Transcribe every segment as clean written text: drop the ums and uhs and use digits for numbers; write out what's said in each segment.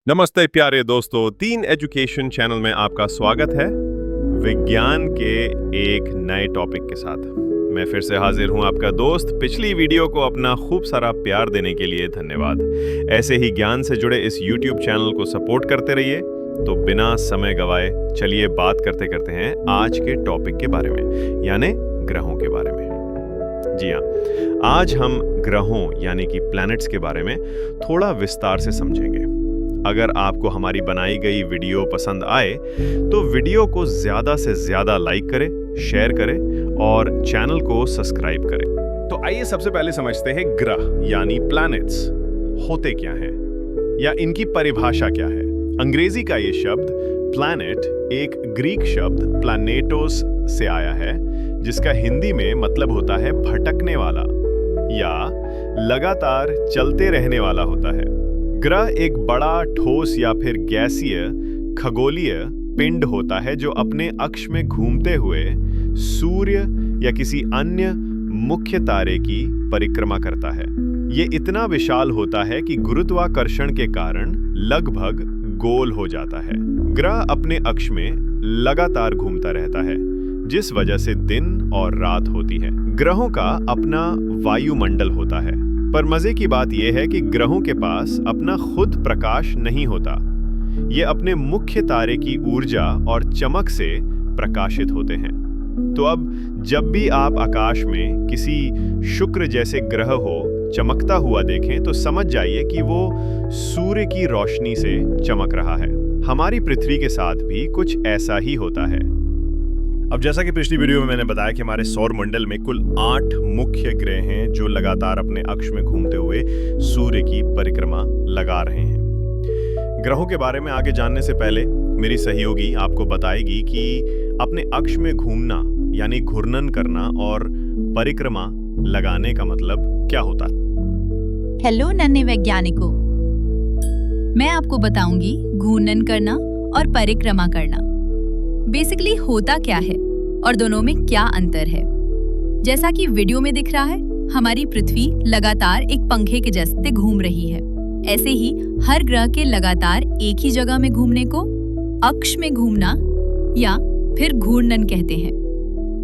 नमस्ते प्यारे दोस्तों, तीन एजुकेशन चैनल में आपका स्वागत है विज्ञान के एक नए टॉपिक के साथ। मैं फिर से हाजिर हूं, आपका दोस्त। पिछली वीडियो को अपना खूब सारा प्यार देने के लिए धन्यवाद। ऐसे ही ज्ञान से जुड़े इस YouTube चैनल को सपोर्ट करते रहिए। तो बिना समय गवाए चलिए बात करते करते हैं आज के टॉपिक के बारे में, यानी ग्रहों के बारे में। जी हाँ, आज हम ग्रहों यानी कि प्लैनेट्स के बारे में थोड़ा विस्तार से समझेंगे। अगर आपको हमारी बनाई गई वीडियो पसंद आए तो वीडियो को ज़्यादा से ज़्यादा लाइक करें, शेयर करें और चैनल को सब्सक्राइब करें। तो आइए सबसे पहले समझते हैं ग्रह यानी प्लैनेट्स होते क्या हैं या इनकी परिभाषा क्या है। अंग्रेजी का ये शब्द प्लैनेट एक ग्रीक शब्द प्लैनेटोस से आया है, जिसका हिंदी में मतलब होता है भटकने वाला या लगातार चलते रहने वाला होता है। ग्रह एक बड़ा ठोस या फिर गैसीय खगोलीय पिंड होता है जो अपने अक्ष में घूमते हुए सूर्य या किसी अन्य मुख्य तारे की परिक्रमा करता है। ये इतना विशाल होता है कि गुरुत्वाकर्षण के कारण लगभग गोल हो जाता है। ग्रह अपने अक्ष में लगातार घूमता रहता है, जिस वजह से दिन और रात होती है। ग्रहों का अपना वायुमंडल होता है, पर मजे की बात यह है कि ग्रहों के पास अपना खुद प्रकाश नहीं होता। ये अपने मुख्य तारे की ऊर्जा और चमक से प्रकाशित होते हैं। तो अब जब भी आप आकाश में किसी शुक्र जैसे ग्रह को चमकता हुआ देखें तो समझ जाइए कि वो सूर्य की रोशनी से चमक रहा है। हमारी पृथ्वी के साथ भी कुछ ऐसा ही होता है। अब जैसा कि पिछली वीडियो में मैंने बताया कि हमारे सौर मंडल में कुल 8 मुख्य ग्रह हैं जो लगातार अपने अक्ष में घूमते हुए सूर्य की परिक्रमा लगा रहे हैं। ग्रहों के बारे में आगे जानने से पहले मेरी सहयोगी आपको बताएगी कि अपने अक्ष में घूमना यानी घूर्णन करना और परिक्रमा लगाने का मतलब क्या होता है। हेलो नन्हे वैज्ञानिकों, मैं आपको बताऊंगी घूर्णन करना और परिक्रमा करना बेसिकली होता क्या है और दोनों में क्या अंतर है। जैसा कि वीडियो में दिख रहा है, हमारी पृथ्वी लगातार एक पंखे के जैसे घूम रही है। ऐसे ही हर ग्रह के लगातार एक ही जगह में घूमने को अक्ष में घूमना या फिर घूर्णन कहते हैं,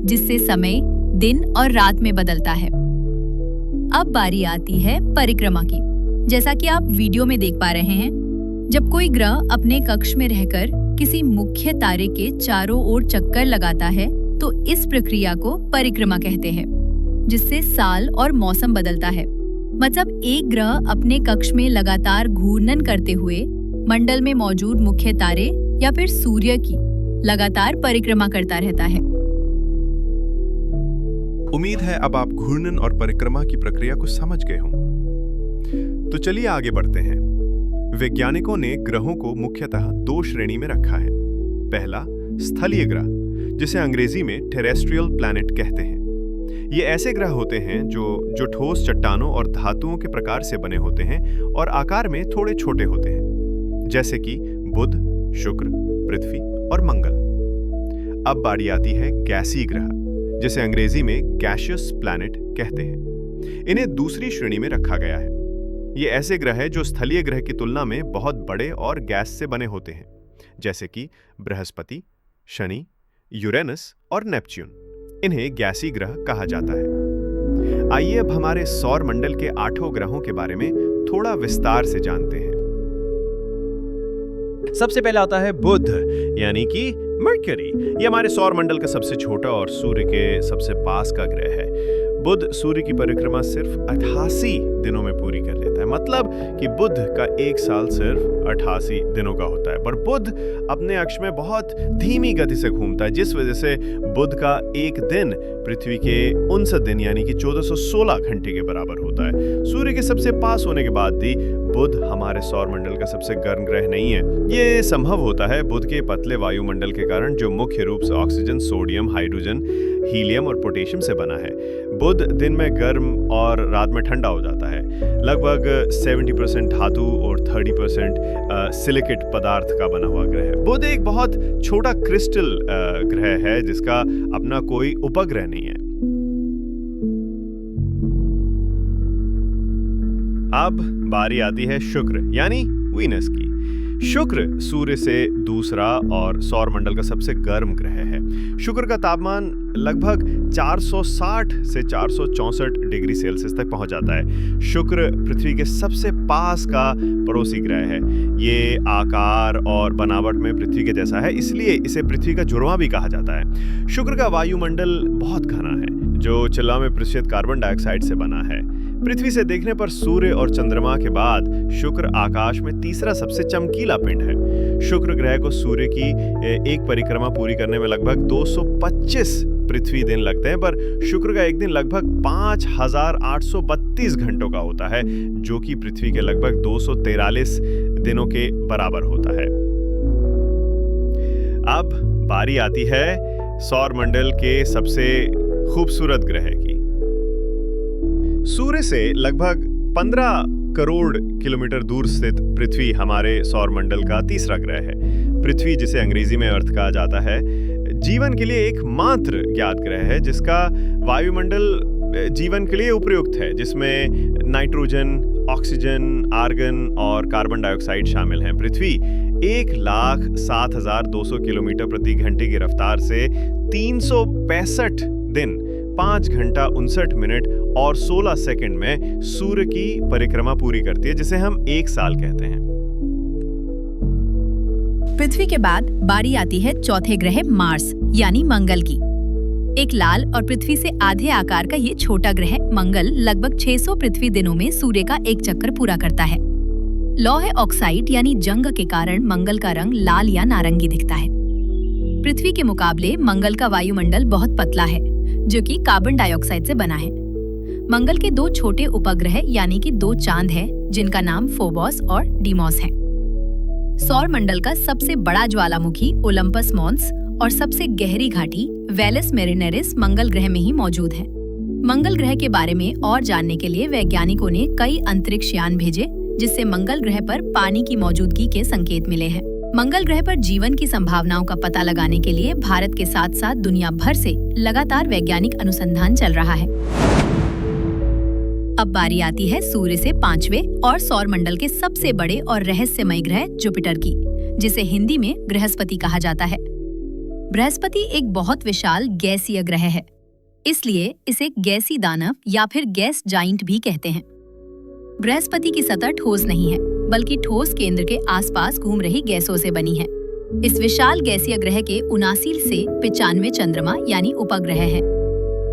जिससे समय दिन और रात में बदलता है। अब बारी आती है परिक्रमा की। जैसा कि आप वीडियो में देख पा रहे हैं, जब कोई ग्रह अपने कक्ष में रहकर किसी मुख्य तारे के चारों ओर चक्कर लगाता है तो इस प्रक्रिया को परिक्रमा कहते हैं, जिससे साल और मौसम बदलता है। मतलब एक ग्रह अपने कक्ष में लगातार घूर्णन करते हुए मंडल में मौजूद मुख्य तारे या फिर सूर्य की लगातार परिक्रमा करता रहता है। उम्मीद है अब आप घूर्णन और परिक्रमा की प्रक्रिया को समझ गए हों। तो चलिए आगे बढ़ते हैं। वैज्ञानिकों ने ग्रहों को मुख्यतः 2 श्रेणी में रखा है। पहला स्थलीय ग्रह, जिसे अंग्रेजी में टेरेस्ट्रियल प्लैनेट कहते हैं। ये ऐसे ग्रह होते हैं जो ठोस चट्टानों और धातुओं के प्रकार से बने होते हैं और आकार में थोड़े छोटे होते हैं, जैसे कि बुध, शुक्र, पृथ्वी और मंगल। अब बारी आती है गैसीय ग्रह, जिसे अंग्रेजी में गैसियस प्लैनेट कहते हैं। इन्हें दूसरी श्रेणी में रखा गया है। ये ऐसे ग्रह हैं जो स्थलीय ग्रह की तुलना में बहुत बड़े और गैस से बने होते हैं, जैसे कि बृहस्पति, शनि, यूरेनस और नेपच्यून। इन्हें गैसीय ग्रह कहा जाता है। आइए अब हमारे सौर मंडल के 8 ग्रहों के बारे में थोड़ा विस्तार से जानते हैं। सबसे पहला आता है बुध यानी कि मर्क्यूरी। ये हमारे सौर मंडल का सबसे छोटा और सूर्य के सबसे पास का ग्रह है। बुध सूर्य की परिक्रमा सिर्फ 88 दिनों में पूरी कर लेता है। मतलब कि बुध का एक साल सिर्फ 88 दिनों का होता है। पर बुध अपने अक्ष में बहुत धीमी गति से घूमता है, जिस वजह से बुध का एक दिन पृथ्वी के 59 दिन यानी कि 1416 घंटे के बराबर होता है। सूर्य के सबसे पास होने के बाद भी बुध हमारे सौर मंडल का सबसे गर्म ग्रह नहीं है। ये संभव होता है बुध के पतले वायुमंडल के कारण, जो मुख्य रूप से ऑक्सीजन, सोडियम, हाइड्रोजन, हीलियम और पोटेशियम से बना है। बुध दिन में गर्म और रात में ठंडा हो जाता है। लगभग 70% धातु और 30% सिलिकेट पदार्थ का बना हुआ ग्रह है। बुध एक बहुत छोटा क्रिस्टल ग्रह है जिसका अपना कोई उपग्रह नहीं है। अब बारी आती है शुक्र यानी वीनस की। शुक्र सूर्य से दूसरा और सौरमंडल का सबसे गर्म ग्रह है। शुक्र का तापमान लगभग 460 से 464 डिग्री सेल्सियस तक पहुंच जाता है। शुक्र पृथ्वी के सबसे पास का पड़ोसी ग्रह है। ये आकार और बनावट में पृथ्वी के जैसा है, इसलिए इसे पृथ्वी का जुड़वां भी कहा जाता है। शुक्र का वायुमंडल बहुत घना है, जो 94% कार्बन डाइऑक्साइड से बना है। पृथ्वी से देखने पर सूर्य और चंद्रमा के बाद शुक्र आकाश में तीसरा सबसे चमकीला पिंड है। शुक्र ग्रह को सूर्य की एक परिक्रमा पूरी करने में लगभग 225 पृथ्वी दिन लगते हैं, पर शुक्र का एक दिन लगभग 5832 घंटों का होता है, जो कि पृथ्वी के लगभग 243 दिनों के बराबर होता है। अब बारी आती है सौरमंडल के सबसे खूबसूरत ग्रह की। सूर्य से लगभग 15 करोड़ किलोमीटर दूर स्थित पृथ्वी हमारे सौरमंडल का तीसरा ग्रह है। पृथ्वी, जिसे अंग्रेजी में अर्थ कहा जाता है, जीवन के लिए एकमात्र ज्ञात ग्रह है जिसका वायुमंडल जीवन के लिए उपयुक्त है, जिसमें नाइट्रोजन, ऑक्सीजन, आर्गन और कार्बन डाइऑक्साइड शामिल हैं। पृथ्वी 1,07,200 किलोमीटर प्रति घंटे की रफ्तार से 365 दिन 5 घंटा 59 मिनट और 16 सेकंड में सूर्य की परिक्रमा पूरी करती है, जिसे हम एक साल कहते हैं। पृथ्वी के बाद बारी आती है चौथे ग्रह मार्स यानी मंगल की। एक लाल और पृथ्वी से आधे आकार का ये छोटा ग्रह मंगल लगभग 600 पृथ्वी दिनों में सूर्य का एक चक्कर पूरा करता है। लौह ऑक्साइड यानी जंग के कारण मंगल का रंग लाल या नारंगी दिखता है। पृथ्वी के मुकाबले मंगल का वायुमंडल बहुत पतला है, जो कि कार्बन डाइऑक्साइड से बना है। मंगल के 2 छोटे उपग्रह यानी कि 2 चांद हैं, जिनका नाम फोबोस और डीमोस है। सौरमंडल का सबसे बड़ा ज्वालामुखी ओलंपस मॉन्स और सबसे गहरी घाटी वेलस मेरिनेरिस मंगल ग्रह में ही मौजूद है। मंगल ग्रह के बारे में और जानने के लिए वैज्ञानिकों ने कई अंतरिक्ष यान भेजे, जिससे मंगल ग्रह पर पानी की मौजूदगी के संकेत मिले हैं। मंगल ग्रह पर जीवन की संभावनाओं का पता लगाने के लिए भारत के साथ साथ दुनिया भर से लगातार वैज्ञानिक अनुसंधान चल रहा है। अब बारी आती है सूर्य से 5वें और सौरमंडल के सबसे बड़े और रहस्यमय ग्रह जुपिटर की, जिसे हिंदी में बृहस्पति कहा जाता है। बृहस्पति एक बहुत विशाल गैसीय ग्रह है, इसलिए इसे गैसी दानव या फिर गैस जाइंट भी कहते हैं। बृहस्पति की सतह ठोस नहीं है, बल्कि ठोस केंद्र के आसपास घूम रही गैसों से बनी है। इस विशाल गैसीय ग्रह के 79 से 95 चंद्रमा यानी उपग्रह हैं।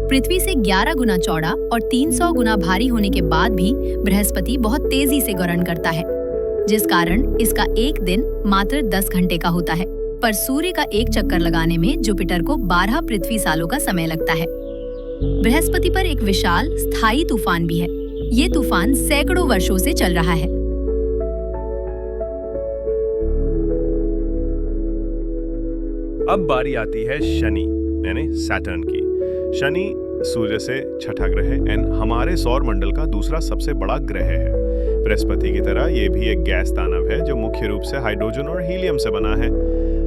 पृथ्वी से 11 गुना चौड़ा और 300 गुना भारी होने के बाद भी बृहस्पति बहुत तेजी से घूर्णन करता है, जिस कारण इसका एक दिन मात्र 10 घंटे का होता है। पर सूर्य का एक चक्कर लगाने में जुपिटर को 12 पृथ्वी सालों का समय लगता है। बृहस्पति पर एक विशाल स्थायी तूफान भी है। ये तूफान सैकड़ों वर्षों से चल रहा है। अब बारी आती है शनि यानी सैटर्न की। शनि सूर्य से छठा ग्रह एंड हमारे सौर मंडल का दूसरा सबसे बड़ा ग्रह है। बृहस्पति की तरह ये भी एक गैस दानव है जो मुख्य रूप से हाइड्रोजन और हीलियम से बना है।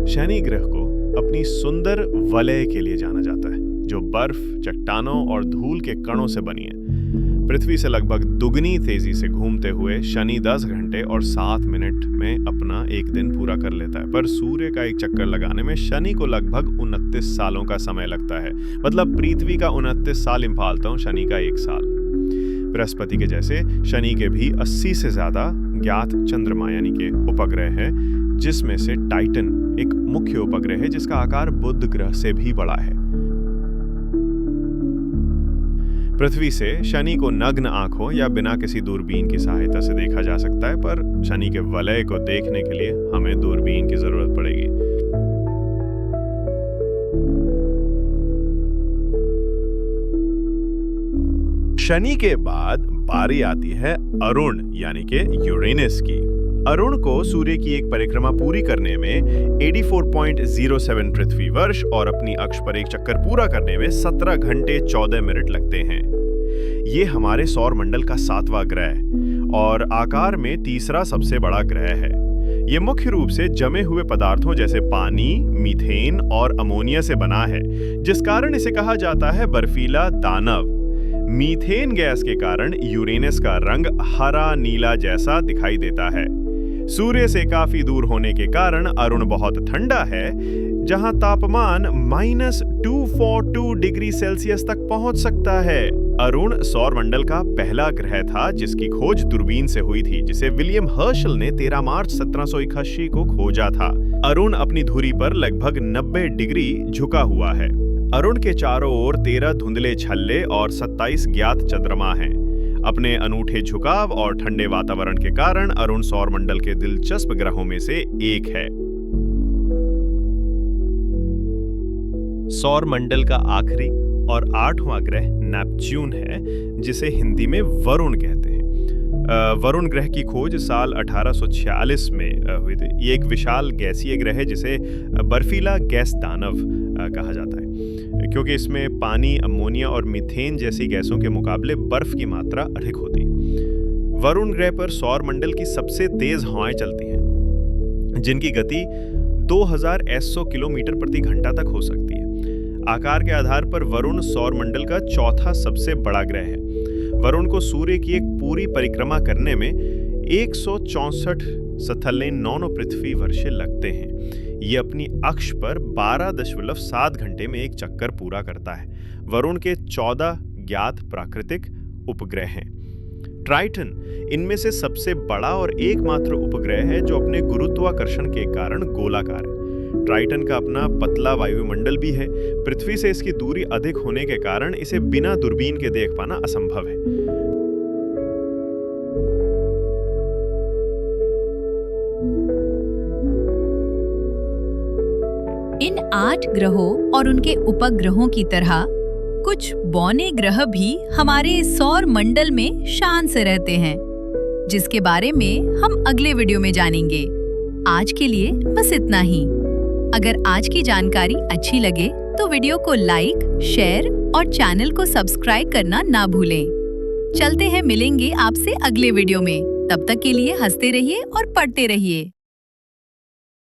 शनि ग्रह को अपनी सुंदर वलय के लिए जाना जाता है, जो बर्फ, चट्टानों और धूल के कणों से बनी है। पृथ्वी से लगभग दुगनी तेजी से घूमते हुए शनि 10 घंटे और 7 मिनट में अपना एक दिन पूरा कर लेता है, पर सूर्य का एक चक्कर लगाने में शनि को लगभग 29 सालों का समय लगता है। मतलब पृथ्वी का 29 साल इंफालता हूं, शनि का 1 साल। बृहस्पति के जैसे शनि के भी 80 से ज्यादा ज्ञात चंद्रमा यानी कि उपग्रह है, जिसमें से टाइटन एक मुख्य उपग्रह है जिसका आकार बुध ग्रह से भी बड़ा है। पृथ्वी से शनि को नग्न आंखों या बिना किसी दूरबीन की सहायता से देखा जा सकता है, पर शनि के वलय को देखने के लिए हमें दूरबीन की जरूरत पड़ेगी। शनि के बाद बारी आती है अरुण यानी कि यूरेनस की। अरुण को सूर्य की एक परिक्रमा पूरी करने में 84.07 पृथ्वी वर्ष और अपनी अक्ष पर एक चक्कर पूरा करने में 17 घंटे 14 मिनट लगते हैं। ये हमारे सौर मंडल का 7वां ग्रह और आकार में तीसरा सबसे बड़ा ग्रह है। ये मुख्य रूप से जमे हुए पदार्थों जैसे पानी, मीथेन और अमोनिया से बना है, जिस कारण इसे कहा जाता है बर्फीला दानव। मीथेन गैस के कारण यूरेनस का रंग हरा नीला जैसा दिखाई देता है। सूर्य से काफी दूर होने के कारण अरुण बहुत ठंडा है, जहां तापमान -242 डिग्री सेल्सियस तक पहुंच सकता है। अरुण सौरमंडल का पहला ग्रह था जिसकी खोज दूरबीन से हुई थी, जिसे विलियम हर्शल ने 13 मार्च 1781 को खोजा था। अरुण अपनी धुरी पर लगभग 90 डिग्री झुका हुआ है। अरुण के चारों ओर 13 धुंधले छल्ले और 27 ज्ञात चंद्रमा हैं। अपने अनूठे झुकाव और ठंडे वातावरण के कारण अरुण सौरमंडल के दिलचस्प ग्रहों में से एक है। सौरमंडल का आखिरी और 8वां ग्रह नेपच्यून है, जिसे हिंदी में वरुण कहते हैं। वरुण ग्रह की खोज साल 1846 में हुई थी। ये एक विशाल गैसीय ग्रह है जिसे बर्फीला गैस दानव कहा जाता है, क्योंकि इसमें पानी, अमोनिया और मीथेन जैसी गैसों के मुकाबले बर्फ की मात्रा अधिक होती है। वरुण ग्रह पर सौरमंडल की सबसे तेज हवाएं चलती हैं, जिनकी गति 2100 किलोमीटर प्रति घंटा तक हो सकती है। आकार के आधार पर वरुण सौरमंडल का चौथा सबसे बड़ा ग्रह है। वरुण को सूर्य की एक पूरी परिक्रमा करने में 164 सथल्ले 9 पृथ्वी वर्षे लगते हैं। ये अपनी अक्ष पर 12.7 घंटे में एक चक्कर पूरा करता है। वरुण के 14 ज्ञात प्राकृतिक उपग्रह हैं। ट्राइटन इनमें से सबसे बड़ा और एकमात्र उपग्रह है जो अपने गुरुत्वाकर्षण के कारण गोलाकार है। ट्राइटन का अपना पतला वायुमंडल भी है। पृथ्वी से इसकी दूरी अधिक होने के कारण इसे बिना दूरबीन के देख पाना असंभव है। इन 8 ग्रहों और उनके उपग्रहों की तरह कुछ बौने ग्रह भी हमारे सौर मंडल में शान से रहते हैं, जिसके बारे में हम अगले वीडियो में जानेंगे। आज के लिए बस इतना ही। अगर आज की जानकारी अच्छी लगे तो वीडियो को लाइक, शेयर और चैनल को सब्सक्राइब करना ना भूलें। चलते हैं, मिलेंगे आपसे अगले वीडियो में। तब तक के लिए हंसते रहिए और पढ़ते रहिए।